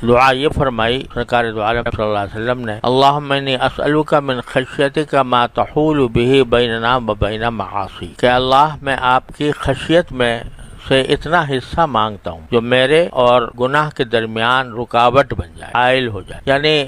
دعا یہ فرمائی سرکار دو عالم صلی اللہ علیہ وسلم نے، اللہم انی اسألک من خشیتک ما تحول به بیننا و بین معاصی، کہ اللہ میں آپ کی خشیت میں سے اتنا حصہ مانگتا ہوں جو میرے اور گناہ کے درمیان رکاوٹ بن جائے، حائل ہو جائے۔ یعنی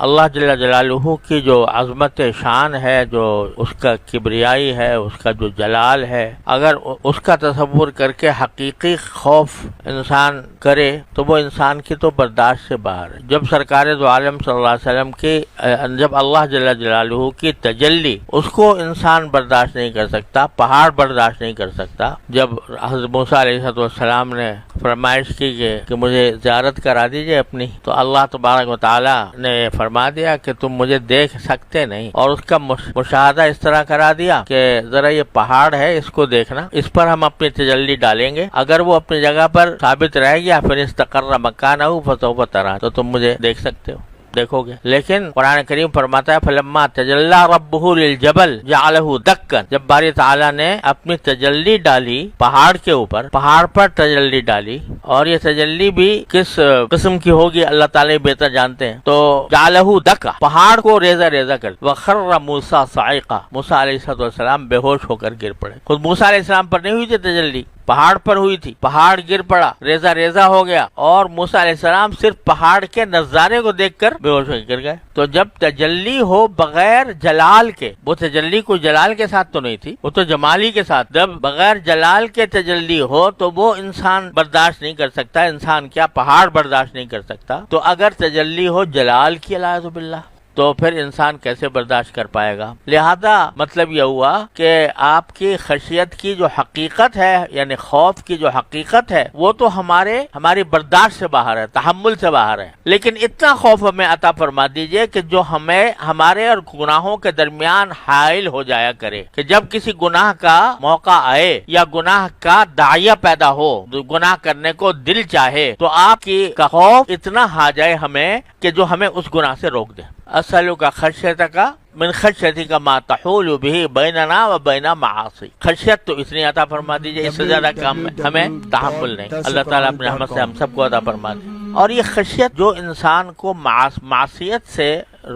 اللہ جل جلالہ کی جو عظمت شان ہے، جو اس کا کبریائی ہے، اس کا جو جلال ہے، اگر اس کا تصور کر کے حقیقی خوف انسان کرے تو وہ انسان کی تو برداشت سے باہر ہے۔ جب سرکار دو عالم صلی اللہ علیہ وسلم کی جب اللہ جل جلالہ کی تجلی اس کو انسان برداشت نہیں کر سکتا، پہاڑ برداشت نہیں کر سکتا۔ جب حضرت موسیٰ علیہ السلام نے فرمائش کی کہ مجھے زیارت کرا دیجئے اپنی، تو اللہ تبارک و تعالی نے فرما دیا کہ تم مجھے دیکھ سکتے نہیں، اور اس کا مشاہدہ اس طرح کرا دیا کہ ذرا یہ پہاڑ ہے، اس کو دیکھنا، اس پر ہم اپنی تجلی ڈالیں گے، اگر وہ اپنی جگہ پر ثابت رہے گیا پھر استقر مکانہ فسوف ترانی، تو تم مجھے دیکھ سکتے ہو، دیکھو گے۔ لیکن قرآن کریم فرماتا ہے فلما تجلی ربہ للجبل جعلہ دکا، جب باری تعالیٰ نے اپنی تجلی ڈالی پہاڑ کے اوپر، پہاڑ پر تجلی ڈالی، اور یہ تجلی بھی کس قسم کی ہوگی اللہ تعالیٰ بہتر جانتے ہیں، تو جعلہ دکا، پہاڑ کو ریزہ ریزہ کر، وخر موسیٰ صاعقہ، موسیٰ علیہ السلام بے ہوش ہو کر گر پڑے۔ خود موسیٰ علیہ السلام پر نہیں ہوئی تھی تجلی، پہاڑ پر ہوئی تھی، پہاڑ گر پڑا، ریزہ ریزہ ہو گیا، اور موسیٰ علیہ السلام صرف پہاڑ کے نظارے کو دیکھ کر بے ہوش ہو گر گئے۔ تو جب تجلی ہو بغیر جلال کے، وہ تجلی کوئی جلال کے ساتھ تو نہیں تھی، وہ تو جمالی کے ساتھ، جب بغیر جلال کے تجلی ہو تو وہ انسان برداشت نہیں کر سکتا، انسان کیا پہاڑ برداشت نہیں کر سکتا، تو اگر تجلی ہو جلال کی اعوذ باللہ تو پھر انسان کیسے برداشت کر پائے گا؟ لہذا مطلب یہ ہوا کہ آپ کی خشیت کی جو حقیقت ہے، یعنی خوف کی جو حقیقت ہے، وہ تو ہماری برداشت سے باہر ہے، تحمل سے باہر ہے، لیکن اتنا خوف ہمیں عطا فرما دیجئے کہ جو ہمیں ہمارے اور گناہوں کے درمیان حائل ہو جایا کرے، کہ جب کسی گناہ کا موقع آئے یا گناہ کا داعیہ پیدا ہو، گناہ کرنے کو دل چاہے، تو آپ کی خوف اتنا آ جائے ہمیں کہ جو ہمیں اس گناہ سے روک دے۔ اسألک خشیتک من خشیتک ما تحول به بیننا و بین معاصی، خشیت تو اتنی عطا فرما دیجئے، اس سے زیادہ کام ہمیں تحمل نہیں، اللہ تعالیٰ اپنے رحمت سے ہم سب کو عطا فرما دے۔ اور یہ خشیت جو انسان کو معصیت سے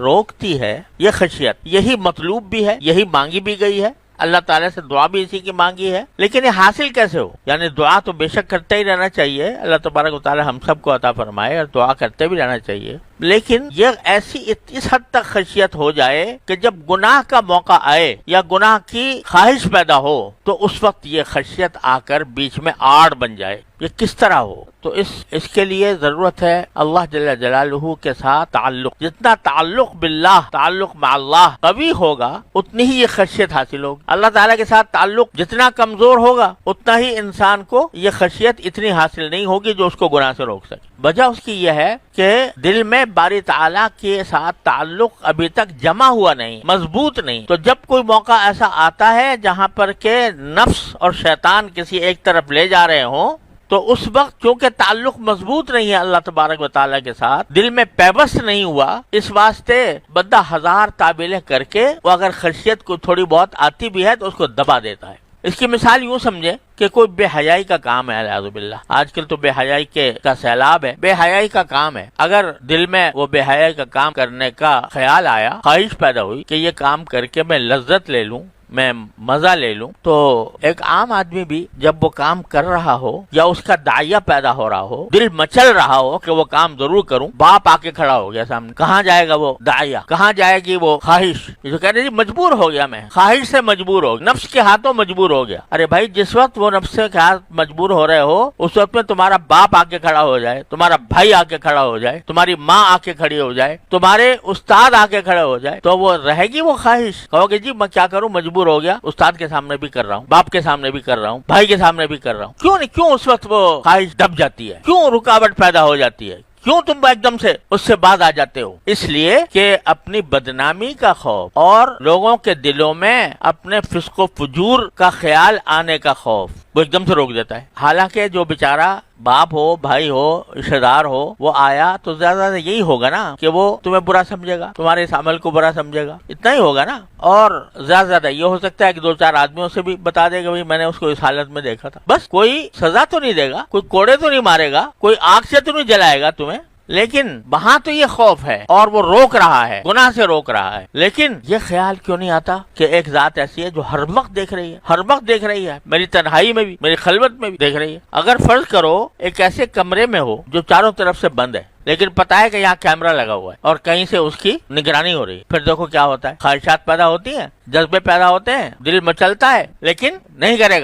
روکتی ہے، یہ خشیت یہی مطلوب بھی ہے، یہی مانگی بھی گئی ہے، اللہ تعالیٰ سے دعا بھی اسی کی مانگی ہے، لیکن یہ حاصل کیسے ہو؟ یعنی دعا تو بے شک کرتے ہی رہنا چاہیے، اللہ تبارک و تعالیٰ ہم سب کو عطا فرمائے، اور دعا کرتے بھی رہنا چاہیے، لیکن یہ ایسی اس حد تک خشیت ہو جائے کہ جب گناہ کا موقع آئے یا گناہ کی خواہش پیدا ہو تو اس وقت یہ خشیت آ کر بیچ میں آڑ بن جائے۔ یہ کس طرح ہو؟ تو اس کے لیے ضرورت ہے اللہ جل جلالہ کے ساتھ تعلق، جتنا تعلق باللہ، تعلق مع اللہ قوی ہوگا اتنی ہی یہ خشیت حاصل ہوگی۔ اللہ تعالیٰ کے ساتھ تعلق جتنا کمزور ہوگا اتنا ہی انسان کو یہ خشیت اتنی حاصل نہیں ہوگی جو اس کو گناہ سے روک سکے۔ وجہ اس کی یہ ہے کہ دل میں باری تعالیٰ کے ساتھ تعلق ابھی تک جمع ہوا نہیں، مضبوط نہیں، تو جب کوئی موقع ایسا آتا ہے جہاں پر کہ نفس اور شیطان کسی ایک طرف لے جا رہے ہوں، تو اس وقت چونکہ تعلق مضبوط نہیں ہے اللہ تبارک و تعالیٰ کے ساتھ، دل میں پیوست نہیں ہوا، اس واسطے بندہ ہزار تعبیریں کر کے وہ اگر خشیت کو تھوڑی بہت آتی بھی ہے تو اس کو دبا دیتا ہے۔ اس کی مثال یوں سمجھے کہ کوئی بے حیائی کا کام ہے، اعوذ باللہ، آج کل تو بے حیائی کا سیلاب ہے، بے حیائی کا کام ہے، اگر دل میں وہ بے حیائی کا کام کرنے کا خیال آیا، خواہش پیدا ہوئی کہ یہ کام کر کے میں لذت لے لوں، میں مزہ لے لوں، تو ایک عام آدمی بھی جب وہ کام کر رہا ہو یا اس کا داعیہ پیدا ہو رہا ہو، دل مچل رہا ہو کہ وہ کام ضرور کروں، باپ آ کے کھڑا ہو گیا سامنے، کہاں جائے گا وہ داعیہ، کہاں جائے گی وہ خواہش، جو کہہ رہے جی مجبور ہو گیا، میں خواہش سے مجبور ہو گیا، نفس کے ہاتھوں مجبور ہو گیا۔ ارے بھائی، جس وقت وہ نفس کے ہاتھ مجبور ہو رہے ہو اس وقت میں تمہارا باپ آ کے کھڑا ہو جائے، تمہارا بھائی آ کے کھڑا ہو جائے، تمہاری ماں آ کے کھڑی ہو جائے، تمہارے استاد آ کے کھڑے ہو جائے، تو وہ رہے گی وہ خواہش؟ کہو گے جی میں کیا کروں، مجبور ہو گیا، استاد کے سامنے بھی کر رہا ہوں، باپ کے سامنے بھی کر رہا ہوں، بھائی کے سامنے بھی کر رہا ہوں، کیوں نہیں؟ کیوں اس وقت وہ خواہش دب جاتی ہے؟ کیوں رکاوٹ پیدا ہو جاتی ہے؟ کیوں تم ایک دم سے اس سے باز آ جاتے ہو؟ اس لیے کہ اپنی بدنامی کا خوف اور لوگوں کے دلوں میں اپنے فسق و فجور کا خیال آنے کا خوف وہ ایک دم سے روک دیتا ہے۔ حالانکہ جو بیچارہ باپ ہو، بھائی ہو، رشتہ دار ہو، وہ آیا تو زیادہ یہی ہوگا نا کہ وہ تمہیں برا سمجھے گا، تمہارے اس عمل کو برا سمجھے گا، اتنا ہی ہوگا نا۔ اور زیادہ یہ ہو سکتا ہے کہ دو چار آدمیوں سے بھی بتا دے گا بھائی میں نے اس کو اس حالت میں دیکھا تھا، بس کوئی سزا تو نہیں دے گا، کوئی کوڑے تو نہیں مارے گا، کوئی آگ سے تو نہیں جلائے گا تمہیں، لیکن وہاں تو یہ خوف ہے اور وہ روک رہا ہے، گناہ سے روک رہا ہے، لیکن یہ خیال کیوں نہیں آتا کہ ایک ذات ایسی ہے جو ہر وقت دیکھ رہی ہے، ہر وقت دیکھ رہی ہے، میری تنہائی میں بھی، میری خلوت میں بھی دیکھ رہی ہے۔ اگر فرض کرو ایک ایسے کمرے میں ہو جو چاروں طرف سے بند ہے، لیکن پتا ہے کہ یہاں کیمرہ لگا ہوا ہے اور کہیں سے اس کی نگرانی ہو رہی ہے، پھر دیکھو کیا ہوتا ہے، خواہشات پیدا ہوتی ہیں، جذبے پیدا ہوتے ہیں، دل مچلتا ہے، لیکن نہیں کرے گا۔